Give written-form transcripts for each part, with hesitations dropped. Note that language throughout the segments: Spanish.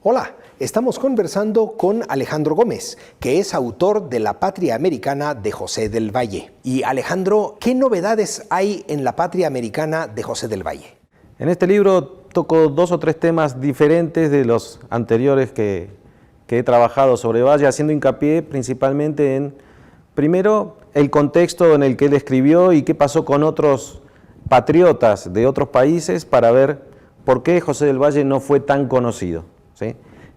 Hola, estamos conversando con Alejandro Gómez, que es autor de La Patria Americana de José del Valle. Y Alejandro, ¿qué novedades hay en La Patria Americana de José del Valle? En este libro toco 2 o 3 temas diferentes de los anteriores que he trabajado sobre Valle, haciendo hincapié principalmente en, primero, el contexto en el que él escribió y qué pasó con otros patriotas de otros países para ver por qué José del Valle no fue tan conocido, ¿sí?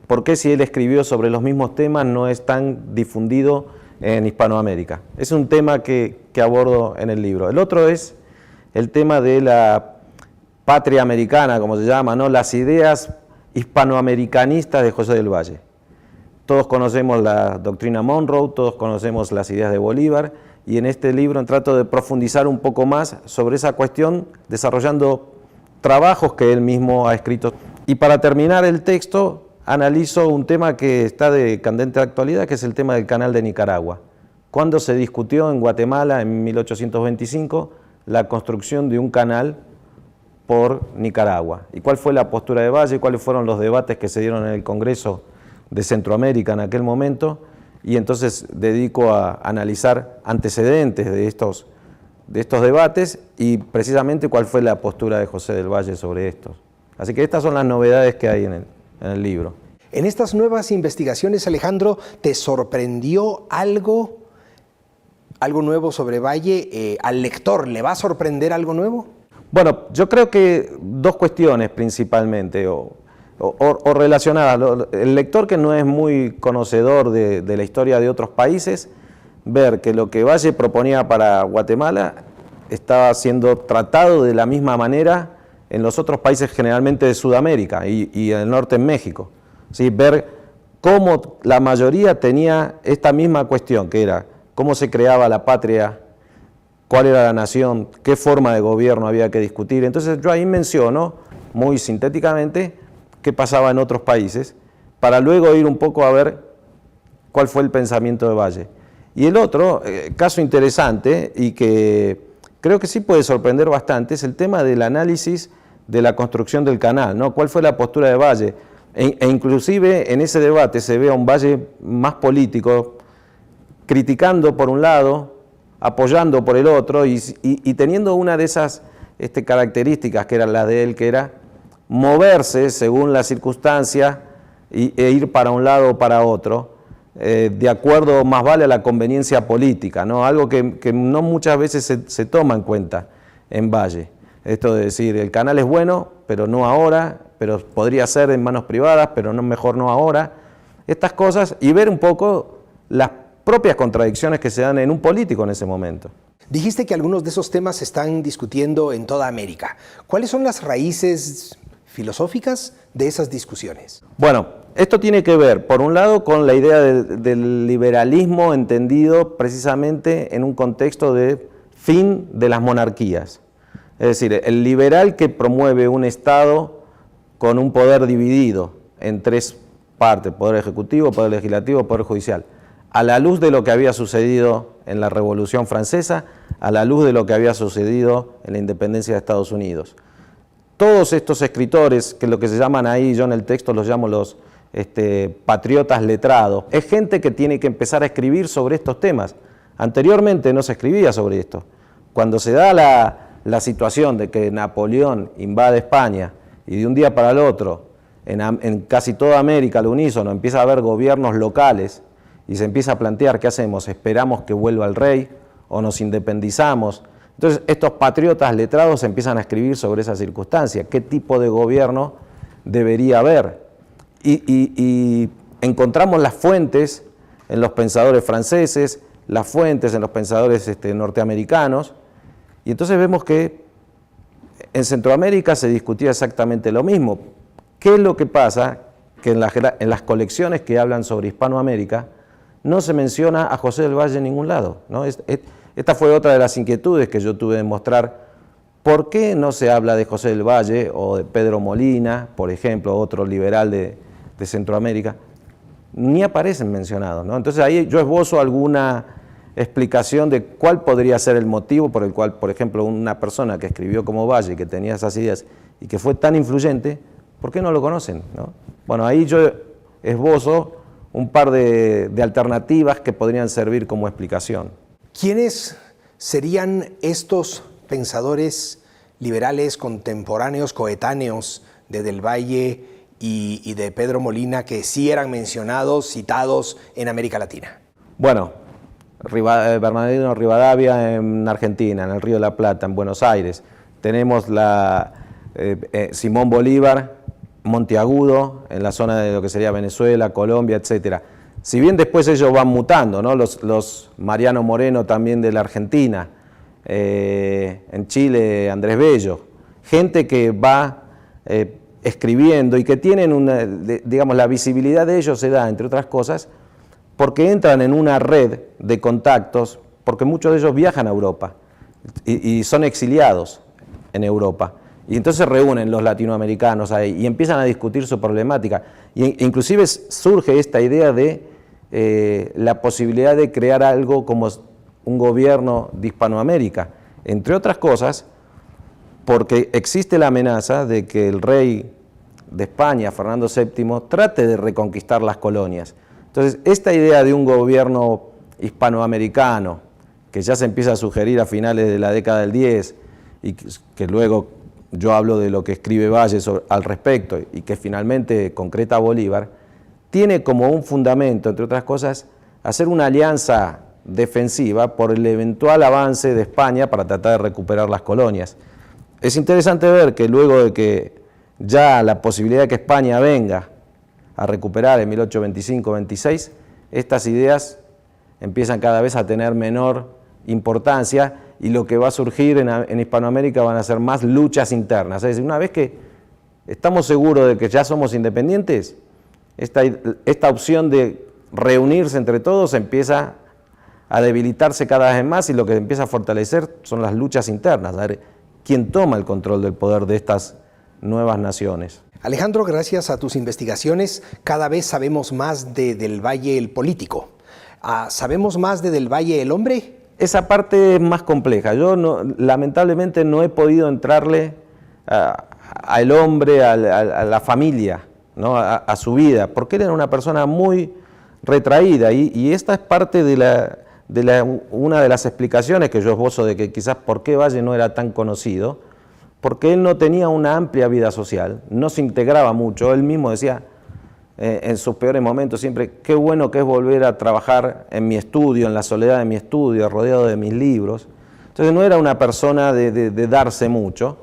¿Por qué si él escribió sobre los mismos temas no es tan difundido en Hispanoamérica? Es un tema que abordo en el libro. El otro es el tema de la patria americana, como se llama, ¿no? Las ideas hispanoamericanistas de José del Valle. Todos conocemos la doctrina Monroe, todos conocemos las ideas de Bolívar, y en este libro trato de profundizar un poco más sobre esa cuestión, desarrollando trabajos que él mismo ha escrito. Y para terminar el texto, analizo un tema que está de candente actualidad, que es el tema del Canal de Nicaragua. Cuando se discutió en Guatemala, en 1825, la construcción de un canal por Nicaragua. ¿Y cuál fue la postura de Valle? ¿Cuáles fueron los debates que se dieron en el Congreso de Centroamérica en aquel momento? Y entonces dedico a analizar antecedentes de estos debates y precisamente cuál fue la postura de José del Valle sobre estos. Así que estas son las novedades que hay en el libro. En estas nuevas investigaciones, Alejandro, ¿te sorprendió algo nuevo sobre Valle? ¿Al lector le va a sorprender algo nuevo? Bueno, yo creo que 2 cuestiones principalmente, o relacionadas. El lector que no es muy conocedor de la historia de otros países, ver que lo que Valle proponía para Guatemala estaba siendo tratado de la misma manera en los otros países generalmente de Sudamérica y en el norte en México. ¿Sí? Ver cómo la mayoría tenía esta misma cuestión, que era cómo se creaba la patria, cuál era la nación, qué forma de gobierno había que discutir. Entonces yo ahí menciono muy sintéticamente qué pasaba en otros países, para luego ir un poco a ver cuál fue el pensamiento de Valle. Y el otro caso interesante y que creo que sí puede sorprender bastante es el tema del análisis de la construcción del canal, ¿no? ¿Cuál fue la postura de Valle? E inclusive en ese debate se ve a un Valle más político, criticando por un lado, apoyando por el otro y teniendo una de esas características que eran las de él, que era moverse según la circunstancia e ir para un lado o para otro, de acuerdo más vale a la conveniencia política, ¿no? Algo que no muchas veces se toma en cuenta en Valle. Esto de decir, el canal es bueno, pero no ahora, pero podría ser en manos privadas, pero no, mejor no ahora. Estas cosas, y ver un poco las propias contradicciones que se dan en un político en ese momento. Dijiste que algunos de esos temas se están discutiendo en toda América. ¿Cuáles son las raíces filosóficas de esas discusiones? Bueno, esto tiene que ver, por un lado, con la idea del liberalismo entendido precisamente en un contexto de fin de las monarquías. Es decir, el liberal que promueve un Estado con un poder dividido en 3 partes, poder ejecutivo, poder legislativo, poder judicial, a la luz de lo que había sucedido en la Revolución Francesa, a la luz de lo que había sucedido en la independencia de Estados Unidos. Todos estos escritores, que lo que se llaman ahí, yo en el texto los llamo los patriotas letrados, es gente que tiene que empezar a escribir sobre estos temas. Anteriormente no se escribía sobre esto. Cuando se da la situación de que Napoleón invade España y de un día para el otro, en casi toda América al unísono, empieza a haber gobiernos locales y se empieza a plantear qué hacemos, esperamos que vuelva el rey o nos independizamos. Entonces estos patriotas letrados empiezan a escribir sobre esa circunstancia, qué tipo de gobierno debería haber. Y encontramos las fuentes en los pensadores franceses, las fuentes en los pensadores norteamericanos, y entonces vemos que en Centroamérica se discutía exactamente lo mismo. ¿Qué es lo que pasa? Que en las colecciones que hablan sobre Hispanoamérica no se menciona a José del Valle en ningún lado, ¿no? Esta fue otra de las inquietudes que yo tuve de mostrar. ¿Por qué no se habla de José del Valle o de Pedro Molina, por ejemplo, otro liberal de Centroamérica? Ni aparecen mencionados, ¿no? Entonces ahí yo esbozo alguna explicación de cuál podría ser el motivo por el cual, por ejemplo, una persona que escribió como Valle, que tenía esas ideas y que fue tan influyente, ¿por qué no lo conocen, ¿no? Bueno, ahí yo esbozo un par de alternativas que podrían servir como explicación. ¿Quiénes serían estos pensadores liberales contemporáneos, coetáneos de Del Valle y de Pedro Molina, que sí eran mencionados, citados en América Latina? Bueno, Bernardino Rivadavia en Argentina, en el Río de la Plata, en Buenos Aires. Tenemos Simón Bolívar, Monteagudo, en la zona de lo que sería Venezuela, Colombia, etc. Si bien después ellos van mutando, ¿no? Los Mariano Moreno también de la Argentina, en Chile Andrés Bello, gente que va escribiendo y que tienen digamos, la visibilidad de ellos se da, entre otras cosas, porque entran en una red de contactos, porque muchos de ellos viajan a Europa y son exiliados en Europa. Y entonces se reúnen los latinoamericanos ahí y empiezan a discutir su problemática. Y inclusive surge esta idea de la posibilidad de crear algo como un gobierno de Hispanoamérica, entre otras cosas, porque existe la amenaza de que el rey de España, Fernando VII, trate de reconquistar las colonias. Entonces, esta idea de un gobierno hispanoamericano, que ya se empieza a sugerir a finales de la década del 10, y que luego yo hablo de lo que escribe Valle al respecto, y que finalmente concreta Bolívar, tiene como un fundamento, entre otras cosas, hacer una alianza defensiva por el eventual avance de España para tratar de recuperar las colonias. Es interesante ver que luego de que ya la posibilidad de que España venga a recuperar en 1825-26, estas ideas empiezan cada vez a tener menor importancia y lo que va a surgir en Hispanoamérica van a ser más luchas internas. Es decir, una vez que estamos seguros de que ya somos independientes, esta opción de reunirse entre todos empieza a debilitarse cada vez más y lo que empieza a fortalecer son las luchas internas, a ver quién toma el control del poder de estas nuevas naciones. Alejandro, gracias a tus investigaciones, cada vez sabemos más de Del Valle el político. ¿Sabemos más de Del Valle el hombre? Esa parte es más compleja. Yo lamentablemente no he podido entrarle al hombre, a la familia, ¿no? a su vida, porque él era una persona muy retraída y esta es parte de una de las explicaciones que yo esbozo de que quizás por qué Valle no era tan conocido, porque él no tenía una amplia vida social, no se integraba mucho. Él mismo decía en sus peores momentos siempre, qué bueno que es volver a trabajar en mi estudio, en la soledad de mi estudio, rodeado de mis libros. Entonces no era una persona de darse mucho.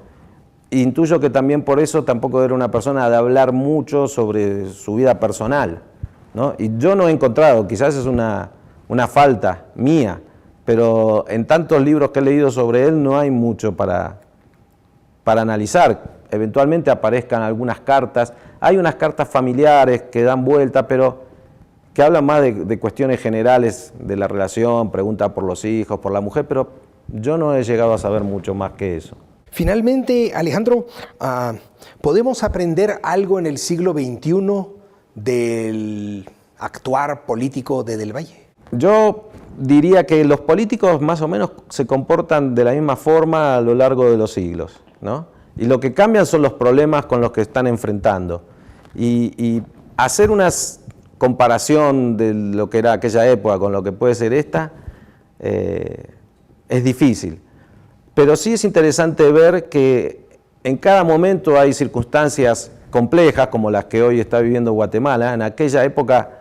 Intuyo que también por eso tampoco era una persona de hablar mucho sobre su vida personal, ¿no? Y yo no he encontrado, quizás es una falta mía, pero en tantos libros que he leído sobre él no hay mucho para analizar. Eventualmente aparezcan algunas cartas, hay unas cartas familiares que dan vuelta, pero que hablan más de cuestiones generales de la relación, pregunta por los hijos, por la mujer, pero yo no he llegado a saber mucho más que eso. Finalmente, Alejandro, ¿podemos aprender algo en el siglo XXI del actuar político de Del Valle? Yo diría que los políticos más o menos se comportan de la misma forma a lo largo de los siglos, ¿no? Y lo que cambian son los problemas con los que están enfrentando. Y hacer una comparación de lo que era aquella época con lo que puede ser esta es difícil. Pero sí es interesante ver que en cada momento hay circunstancias complejas como las que hoy está viviendo Guatemala. En aquella época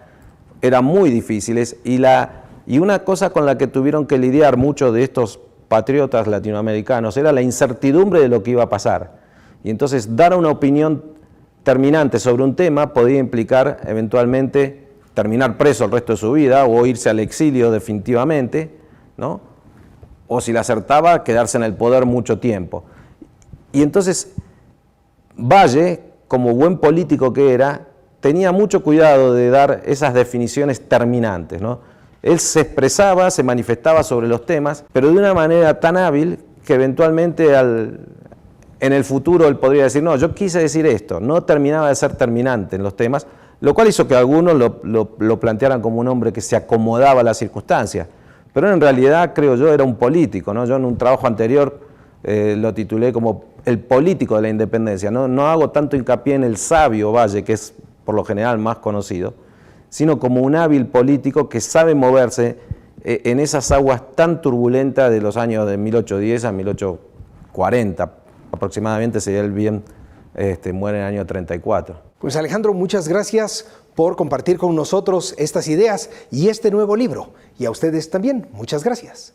eran muy difíciles y una cosa con la que tuvieron que lidiar muchos de estos patriotas latinoamericanos era la incertidumbre de lo que iba a pasar. Y entonces dar una opinión terminante sobre un tema podía implicar eventualmente terminar preso el resto de su vida o irse al exilio definitivamente, ¿no? O si la acertaba, quedarse en el poder mucho tiempo. Y entonces Valle, como buen político que era, tenía mucho cuidado de dar esas definiciones terminantes, ¿no? Él se expresaba, se manifestaba sobre los temas, pero de una manera tan hábil que eventualmente en el futuro él podría decir, no, yo quise decir esto, no terminaba de ser terminante en los temas, lo cual hizo que algunos lo plantearan como un hombre que se acomodaba a las circunstancias. Pero en realidad, creo yo, era un político, ¿no? Yo en un trabajo anterior lo titulé como el político de la independencia, ¿no? No hago tanto hincapié en el sabio Valle, que es por lo general más conocido, sino como un hábil político que sabe moverse en esas aguas tan turbulentas de los años de 1810 a 1840, aproximadamente sería el bien, muere en el año 34. Pues Alejandro, muchas gracias por compartir con nosotros estas ideas y este nuevo libro. Y a ustedes también, muchas gracias.